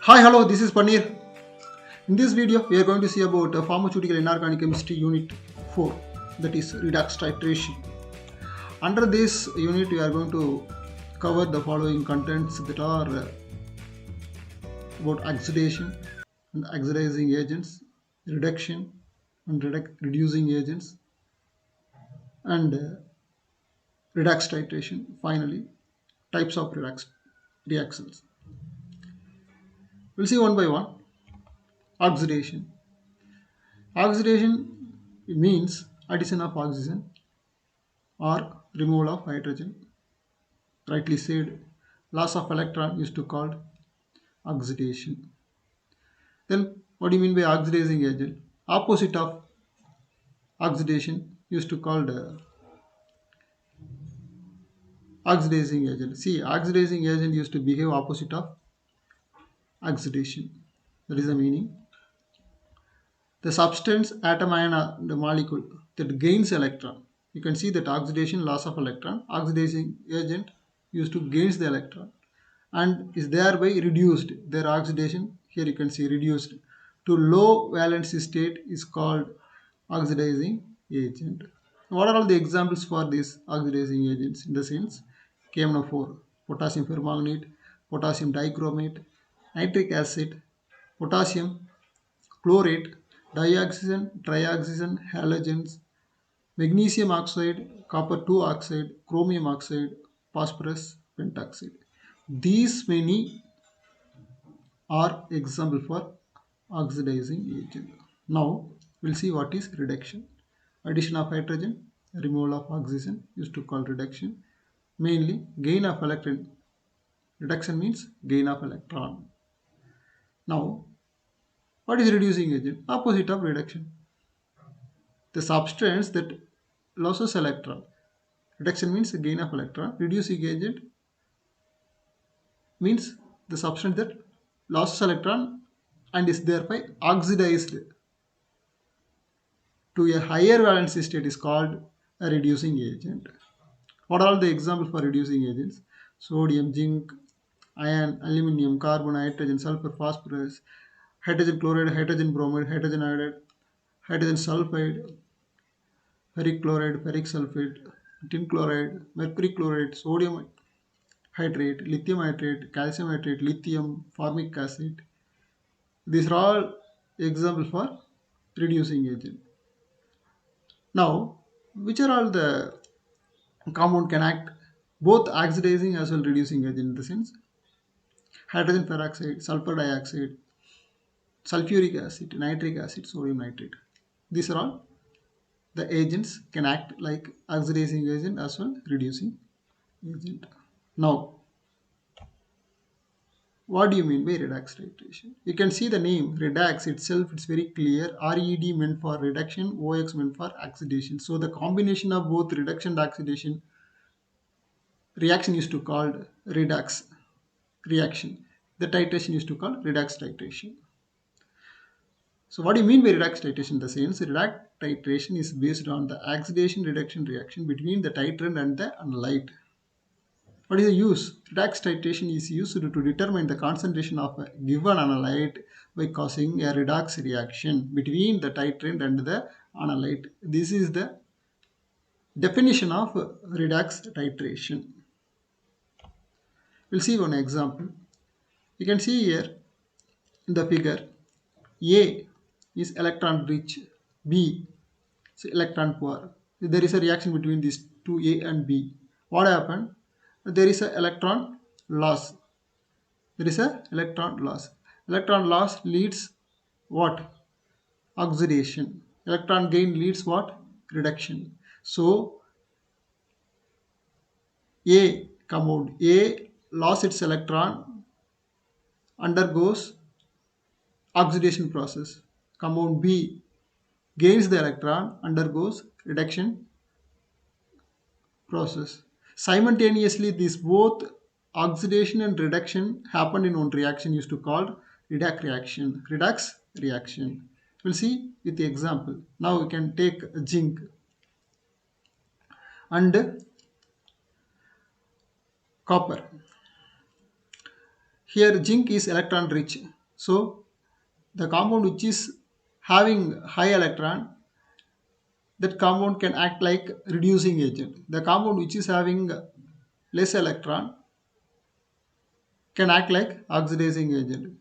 Hi, hello, this is Paneer. In this video, we are going to see about pharmaceutical inorganic chemistry unit 4, that is Redox Titration. Under this unit, we are going to cover the following contents that are about oxidation and oxidizing agents, reduction and reducing agents, and redox titration. Finally, types of redox reactions. We'll see one by one. Oxidation. Oxidation means addition of oxygen or removal of hydrogen. Rightly said, loss of electron used to called oxidation. Then what do you mean by oxidizing agent? Opposite of oxidation used to called oxidizing agent. See, oxidizing agent used to behave opposite of oxidation. That is the meaning. The substance, atom, ion, the molecule that gains electron. You can see that oxidation, loss of electron. Oxidizing agent used to gains the electron and is thereby reduced. Their oxidation, here you can see reduced to low valency state is called oxidizing agent. What are all the examples for these oxidizing agents? In the sense, KMnO4, potassium permanganate, potassium dichromate, nitric acid, potassium chlorate, dioxygen, trioxygen, halogens, magnesium oxide, copper 2 oxide, chromium oxide, phosphorus pentoxide. These many are example for oxidizing agent. Now we'll see what is reduction. Addition of hydrogen, removal of oxygen used to call reduction. Mainly gain of electron. Reduction means gain of electron. Now what is reducing agent? Opposite of reduction. The substance that loses electron. Reduction means gain of electron. Reducing agent means the substance that loses electron and is thereby oxidized to a higher valency state is called a reducing agent. What are the examples for reducing agents? Sodium, zinc, iron, aluminium, carbon, hydrogen, sulfur, phosphorus, hydrogen chloride, hydrogen bromide, hydrogen iodide, hydrogen sulfide, ferric chloride, ferric sulfate, tin chloride, mercury chloride, sodium hydrate, lithium hydrate, calcium hydrate, lithium, formic acid. These are all examples for reducing agent. Now, which are all the compound can act both oxidizing as well reducing agent in the sense hydrogen peroxide, sulfur dioxide, sulfuric acid, nitric acid, sodium nitrate. These are all the agents can act like oxidizing agent as well reducing agent. Now, what do you mean by redox titration? You can see the name redox itself, it's very clear. RED meant for reduction, OX meant for oxidation. So the combination of both reduction and oxidation reaction used to called redox reaction. The titration used to call redox titration. So what do you mean by redox titration? The sense redox titration is based on the oxidation reduction reaction between the titrant and the analyte. What is the use? Redox titration is used to determine the concentration of a given analyte by causing a redox reaction between the titrant and the analyte. This is the definition of redox titration. We'll see one example. You can see here in the figure A is electron rich, B is electron poor. There is a reaction between these two A and B. What happened? There is a electron loss. There is a electron loss. Electron loss leads what? Oxidation. Electron gain leads what? Reduction. So A compound A lost its electron, undergoes oxidation process. Compound B gains the electron, undergoes reduction process. Simultaneously, these both oxidation and reduction happened in one reaction used to called redox reaction. Redox reaction. We'll see with the example. Now we can take zinc and copper. Here zinc is electron rich. So the compound which is having high electron, that compound can act like reducing agent. The compound which is having less electron can act like oxidizing agent.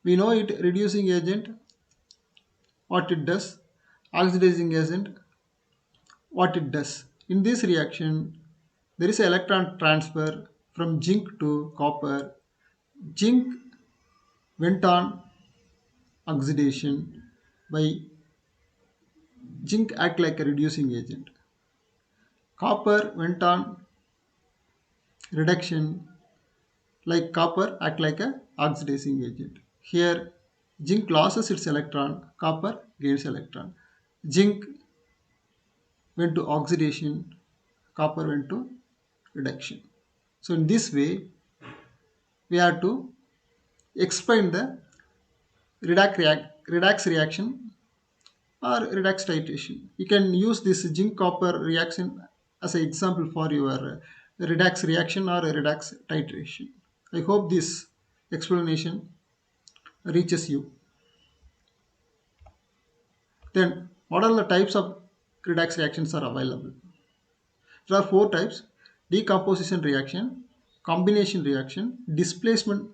We know it reducing agent what it does, oxidizing agent what it does. In this reaction, there is an electron transfer from zinc to copper. Zinc went on oxidation by zinc act like a reducing agent. Copper went on reduction like copper act like a oxidizing agent. Here zinc loses its electron, copper gains electron. Zinc went to oxidation, copper went to reduction. So in this way we have to explain the redox reaction or redox titration. You can use this zinc copper reaction as an example for your redox reaction or redox titration. I hope this explanation reaches you. Then what are the types of redox reactions are available? There are four types: decomposition reaction, combination reaction, displacement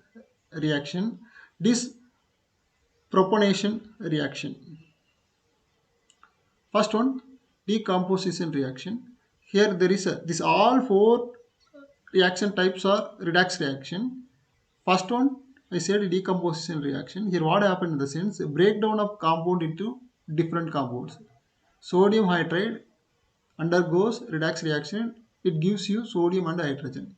reaction, disproponation reaction. First one, decomposition reaction. Here there is a this all four reaction types are redox reaction. First one I said decomposition reaction. Here what happened in the sense breakdown of compound into different compounds. Sodium hydride undergoes redox reaction. It gives you sodium and hydrogen.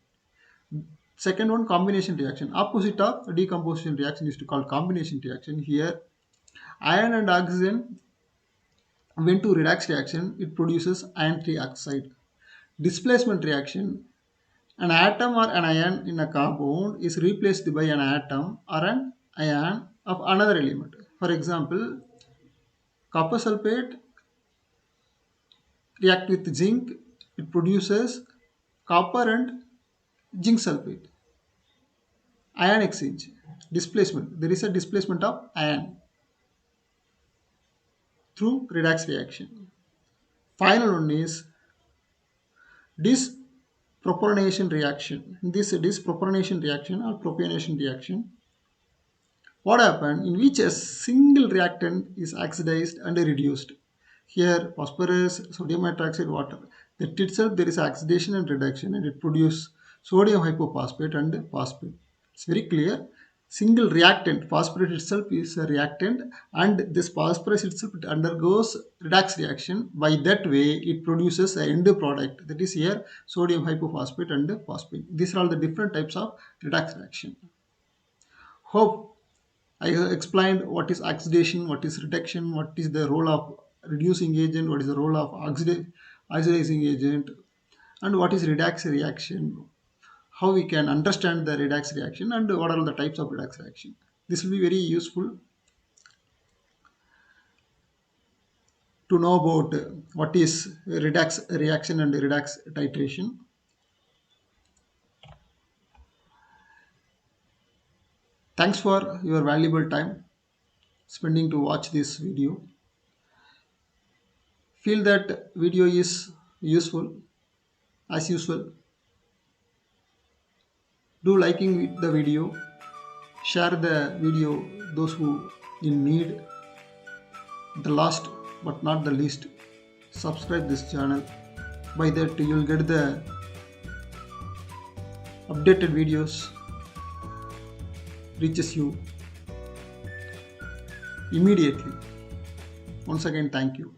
Second one, combination reaction. Opposite of decomposition reaction is to call combination reaction. Here iron and oxygen when to redox reaction, it produces iron trioxide. Displacement reaction, an atom or an ion in a compound is replaced by an atom or an ion of another element. For example, copper sulfate react with zinc, it produces copper and zinc sulfate. Ion exchange, displacement. There is a displacement of ion through redox reaction. Final one is disproponation reaction. In this disproponation reaction or propionation reaction, what happened in which a single reactant is oxidized and reduced. Here phosphorus, sodium hydroxide, water. That itself there is oxidation and reduction and it produces sodium hypophosphate and phosphate. It's very clear. Single reactant, phosphorus itself is a reactant and this phosphorus itself it undergoes redox reaction. By that way it produces an end product, that is here sodium hypophosphate and phosphate. These are all the different types of redox reaction. Hope I have explained what is oxidation, what is reduction, what is the role of reducing agent, what is the role of oxidizing agent, and what is redox reaction, how we can understand the redox reaction, and what are the types of redox reaction. This will be very useful to know about what is redox reaction and redox titration. Thanks for your valuable time spending to watch this video. Feel that video is useful. As usual, do liking the video, share the video those who in need. The last but not the least, subscribe this channel. By that you will get the updated videos reaches you immediately. Once again, thank you.